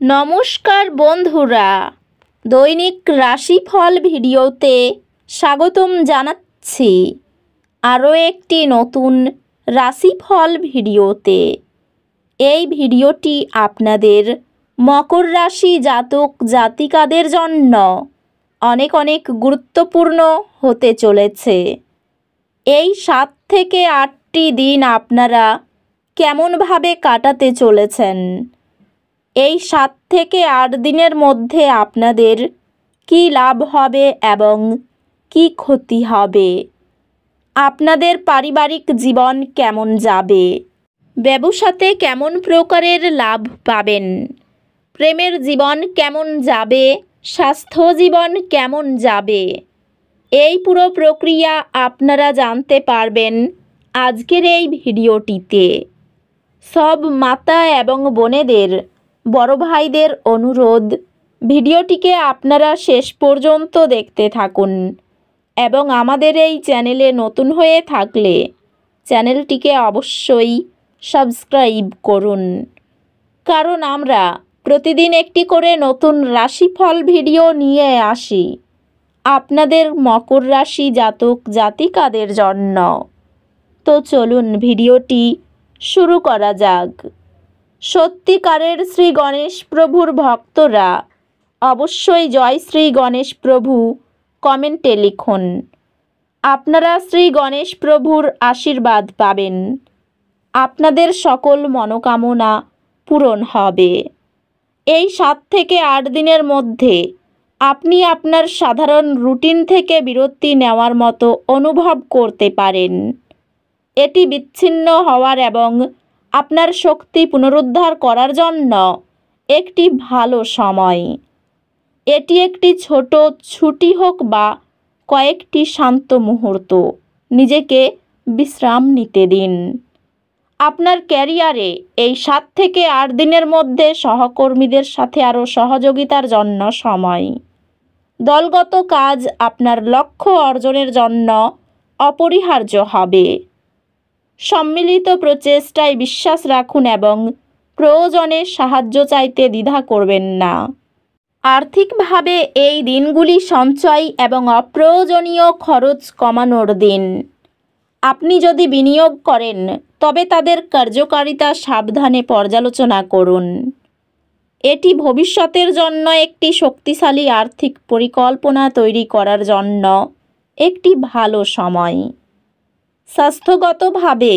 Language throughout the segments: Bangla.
নমস্কার বন্ধুরা, দৈনিক রাশিফল ভিডিওতে স্বাগতম জানাচ্ছি আরও একটি নতুন রাশিফল ভিডিওতে। এই ভিডিওটি আপনাদের মকর রাশি জাতক জাতিকাদের জন্য অনেক অনেক গুরুত্বপূর্ণ হতে চলেছে। এই 7 থেকে 8টি দিন আপনারা কেমনভাবে কাটাতে চলেছেন, এই 7 থেকে 8 দিনের মধ্যে আপনাদের কি লাভ হবে এবং কি ক্ষতি হবে, আপনাদের পারিবারিক জীবন কেমন যাবে, ব্যবসাতে কেমন প্রকারের লাভ পাবেন, প্রেমের জীবন কেমন যাবে, স্বাস্থ্য জীবন কেমন যাবে, এই পুরো প্রক্রিয়া আপনারা জানতে পারবেন আজকের এই ভিডিওটিতে। সব মাতা এবং বোনেদের, বড় ভাইদের অনুরোধ, ভিডিওটিকে আপনারা শেষ পর্যন্ত দেখতে থাকুন এবং আমাদের এই চ্যানেলে নতুন হয়ে থাকলে চ্যানেলটিকে অবশ্যই সাবস্ক্রাইব করুন, কারণ আমরা প্রতিদিন একটি করে নতুন রাশিফল ভিডিও নিয়ে আসি আপনাদের মকর রাশি জাতক জাতিকাদের জন্য। তো চলুন ভিডিওটি শুরু করা যাক। সত্যিকারের শ্রী গণেশ প্রভুর ভক্তরা অবশ্যই জয় শ্রী গণেশ প্রভু কমেন্টে লিখুন। আপনারা শ্রী গণেশ প্রভুর আশীর্বাদ পাবেন, আপনাদের সকল মনোকামনা পূরণ হবে। এই 7 থেকে 8 দিনের মধ্যে আপনি আপনার সাধারণ রুটিন থেকে বিরতি নেওয়ার মতো অনুভব করতে পারেন। এটি বিচ্ছিন্ন হওয়ার এবং আপনার শক্তি পুনরুদ্ধার করার জন্য একটি ভালো সময়। এটি একটি ছোট ছুটি হোক বা কয়েকটি শান্ত মুহূর্ত, নিজেকে বিশ্রাম নিতে দিন। আপনার ক্যারিয়ারে এই 7 থেকে 8 দিনের মধ্যে সহকর্মীদের সাথে আরও সহযোগিতার জন্য সময়। দলগত কাজ আপনার লক্ষ্য অর্জনের জন্য অপরিহার্য হবে। সম্মিলিত প্রচেষ্টায় বিশ্বাস রাখুন এবং প্রয়োজনে সাহায্য চাইতে দ্বিধা করবেন না। আর্থিকভাবে এই দিনগুলি সঞ্চয় এবং অপ্রয়োজনীয় খরচ কমানোর দিন। আপনি যদি বিনিয়োগ করেন তবে তাদের কার্যকারিতা সাবধানে পর্যালোচনা করুন। এটি ভবিষ্যতের জন্য একটি শক্তিশালী আর্থিক পরিকল্পনা তৈরি করার জন্য একটি ভালো সময়। স্বাস্থ্যগতভাবে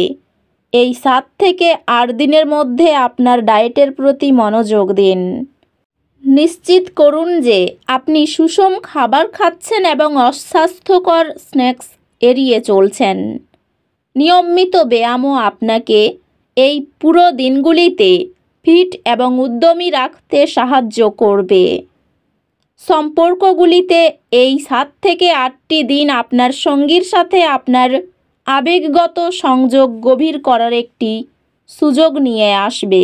এই 7 থেকে 8 দিনের মধ্যে আপনার ডায়েটের প্রতি মনোযোগ দিন। নিশ্চিত করুন যে আপনি সুষম খাবার খাচ্ছেন এবং অস্বাস্থ্যকর স্ন্যাক্স এড়িয়ে চলছেন। নিয়মিত ব্যায়ামও আপনাকে এই পুরো দিনগুলিতে ফিট এবং উদ্যমী রাখতে সাহায্য করবে। সম্পর্কগুলিতে এই 7 থেকে 8টি দিন আপনার সঙ্গীর সাথে আপনার আবেগগত সংযোগ গভীর করার একটি সুযোগ নিয়ে আসবে।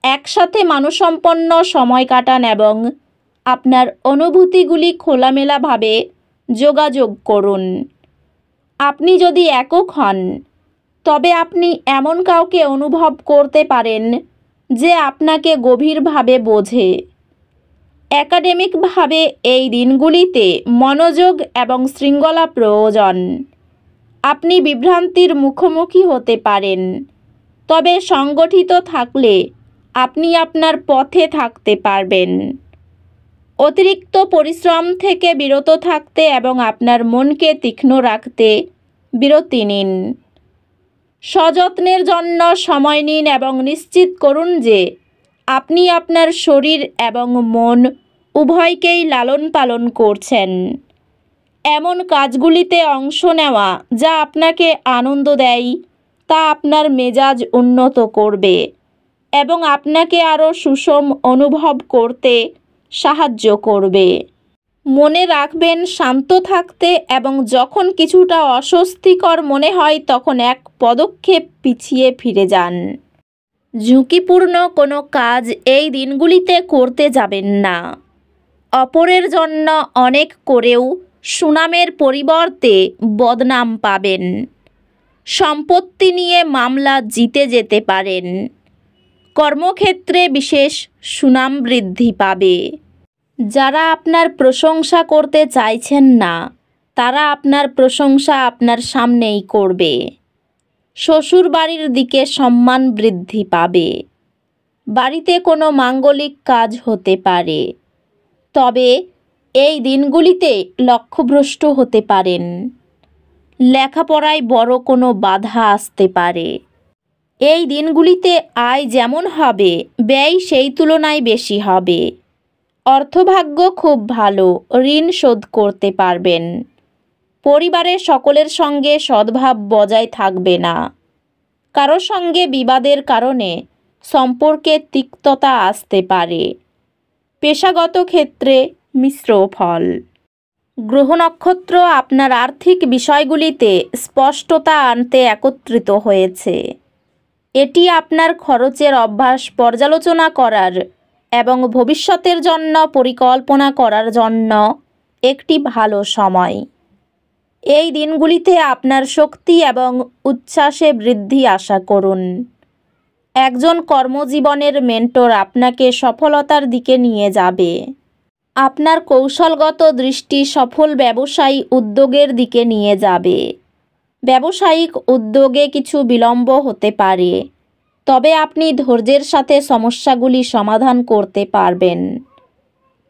একসাথে মানসম্পন্ন সময় কাটান এবং আপনার অনুভূতিগুলি খোলামেলাভাবে যোগাযোগ করুন। আপনি যদি একক হন তবে আপনি এমন কাউকে অনুভব করতে পারেন যে আপনাকে গভীরভাবে বোঝে। একাডেমিকভাবে এই দিনগুলিতে মনোযোগ এবং শৃঙ্খলা প্রয়োজন। আপনি বিভ্রান্তির মুখোমুখি হতে পারেন, তবে সংগঠিত থাকলে আপনি আপনার পথে থাকতে পারবেন। অতিরিক্ত পরিশ্রম থেকে বিরত থাকতে এবং আপনার মনকে তীক্ষ্ণ রাখতে বিরতি নিন। সযত্নের জন্য সময় নিন এবং নিশ্চিত করুন যে আপনি আপনার শরীর এবং মন উভয়কেই লালন পালন করছেন। এমন কাজগুলিতে অংশ নেওয়া যা আপনাকে আনন্দ দেয় তা আপনার মেজাজ উন্নত করবে এবং আপনাকে আরও সুষম অনুভব করতে সাহায্য করবে। মনে রাখবেন শান্ত থাকতে এবং যখন কিছুটা অস্বস্তিকর মনে হয় তখন এক পদক্ষেপ পিছিয়ে ফিরে যান। ঝুঁকিপূর্ণ কোনো কাজ এই দিনগুলিতে করতে যাবেন না। অপরের জন্য অনেক করেও সুনামের পরিবর্তে বদনাম পাবেন। সম্পত্তি নিয়ে মামলা জিতে যেতে পারেন। কর্মক্ষেত্রে বিশেষ সুনাম বৃদ্ধি পাবে। যারা আপনার প্রশংসা করতে চাইছেন না, তারা আপনার প্রশংসা আপনার সামনেই করবে। শ্বশুর বাড়ির দিকে সম্মান বৃদ্ধি পাবে। বাড়িতে কোনো মাঙ্গলিক কাজ হতে পারে, তবে এই দিনগুলিতে লক্ষ্যভ্রষ্ট হতে পারেন। লেখাপড়ায় বড় কোনো বাধা আসতে পারে। এই দিনগুলিতে আয় যেমন হবে, ব্যয় সেই তুলনায় বেশি হবে। অর্থভাগ্য খুব ভালো, ঋণ শোধ করতে পারবেন। পরিবারের সকলের সঙ্গে সদ্ভাব বজায় থাকবে না। কারো সঙ্গে বিবাদের কারণে সম্পর্কে তিক্ততা আসতে পারে। পেশাগত ক্ষেত্রে মিশ্র ফল। গ্রহ নক্ষত্র আপনার আর্থিক বিষয়গুলিতে স্পষ্টতা আনতে একত্রিত হয়েছে। এটি আপনার খরচের অভ্যাস পর্যালোচনা করার এবং ভবিষ্যতের জন্য পরিকল্পনা করার জন্য একটি ভালো সময়। এই দিনগুলিতে আপনার শক্তি এবং উচ্ছ্বাসে বৃদ্ধি আশা করুন। একজন কর্মজীবনের মেন্টর আপনাকে সফলতার দিকে নিয়ে যাবে। আপনার কৌশলগত দৃষ্টি সফল ব্যবসায়ী উদ্যোগের দিকে নিয়ে যাবে। ব্যবসায়িক উদ্যোগে কিছু বিলম্ব হতে পারে, তবে আপনি ধৈর্যের সাথে সমস্যাগুলি সমাধান করতে পারবেন।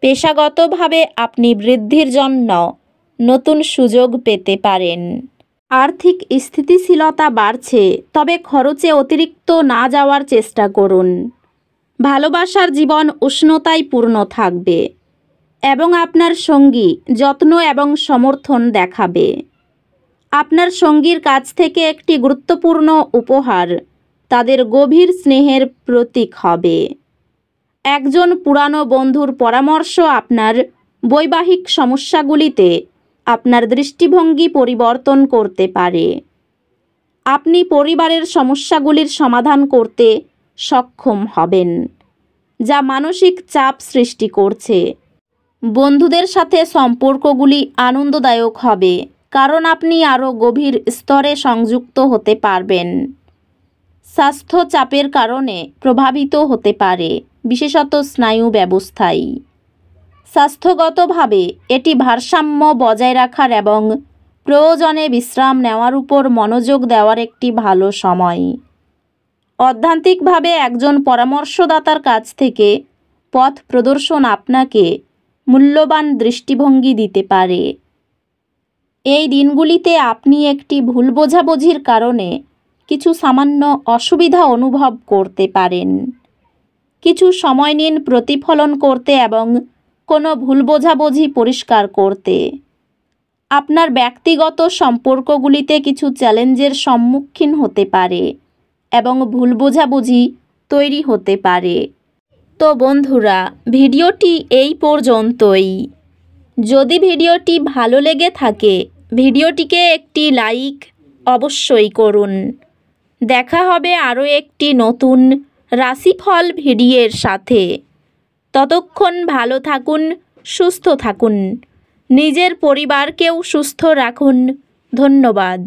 পেশাগতভাবে আপনি বৃদ্ধির জন্য নতুন সুযোগ পেতে পারেন। আর্থিক স্থিতিশীলতা বাড়ছে, তবে খরচে অতিরিক্ত না যাওয়ার চেষ্টা করুন। ভালোবাসার জীবন উষ্ণতায় পূর্ণ থাকবে এবং আপনার সঙ্গী যত্ন এবং সমর্থন দেখাবে। আপনার সঙ্গীর কাছ থেকে একটি গুরুত্বপূর্ণ উপহার তাদের গভীর স্নেহের প্রতীক হবে। একজন পুরানো বন্ধুর পরামর্শ আপনার বৈবাহিক সমস্যাগুলিতে আপনার দৃষ্টিভঙ্গি পরিবর্তন করতে পারে। আপনি পরিবারের সমস্যাগুলির সমাধান করতে সক্ষম হবেন, যা মানসিক চাপ সৃষ্টি করছে। বন্ধুদের সাথে সম্পর্কগুলি আনন্দদায়ক হবে, কারণ আপনি আরও গভীর স্তরে সংযুক্ত হতে পারবেন। স্বাস্থ্য চাপের কারণে প্রভাবিত হতে পারে, বিশেষত স্নায়ু ব্যবস্থায়। স্বাস্থ্যগতভাবে এটি ভারসাম্য বজায় রাখার এবং প্রয়োজনে বিশ্রাম নেওয়ার উপর মনোযোগ দেওয়ার একটি ভালো সময়। অধ্যাত্মিকভাবে একজন পরামর্শদাতার কাছ থেকে পথ প্রদর্শন আপনাকে মূল্যবান দৃষ্টিভঙ্গি দিতে পারে। এই দিনগুলিতে আপনি একটি ভুল বোঝাবুঝির কারণে কিছু সামান্য অসুবিধা অনুভব করতে পারেন। কিছু সময় নিন প্রতিফলন করতে এবং কোনো ভুল বোঝাবুঝি পরিষ্কার করতে। আপনার ব্যক্তিগত সম্পর্কগুলিতে কিছু চ্যালেঞ্জের সম্মুখীন হতে পারে এবং ভুল বোঝাবুঝি তৈরি হতে পারে। তো বন্ধুরা, ভিডিওটি এই পর্যন্তই। যদি ভিডিওটি ভালো লেগে থাকে, ভিডিওটিকে একটি লাইক অবশ্যই করুন। দেখা হবে আরও একটি নতুন রাশিফল ভিডিওর সাথে। ততক্ষণ ভালো থাকুন, সুস্থ থাকুন, নিজের পরিবারকেও সুস্থ রাখুন। ধন্যবাদ।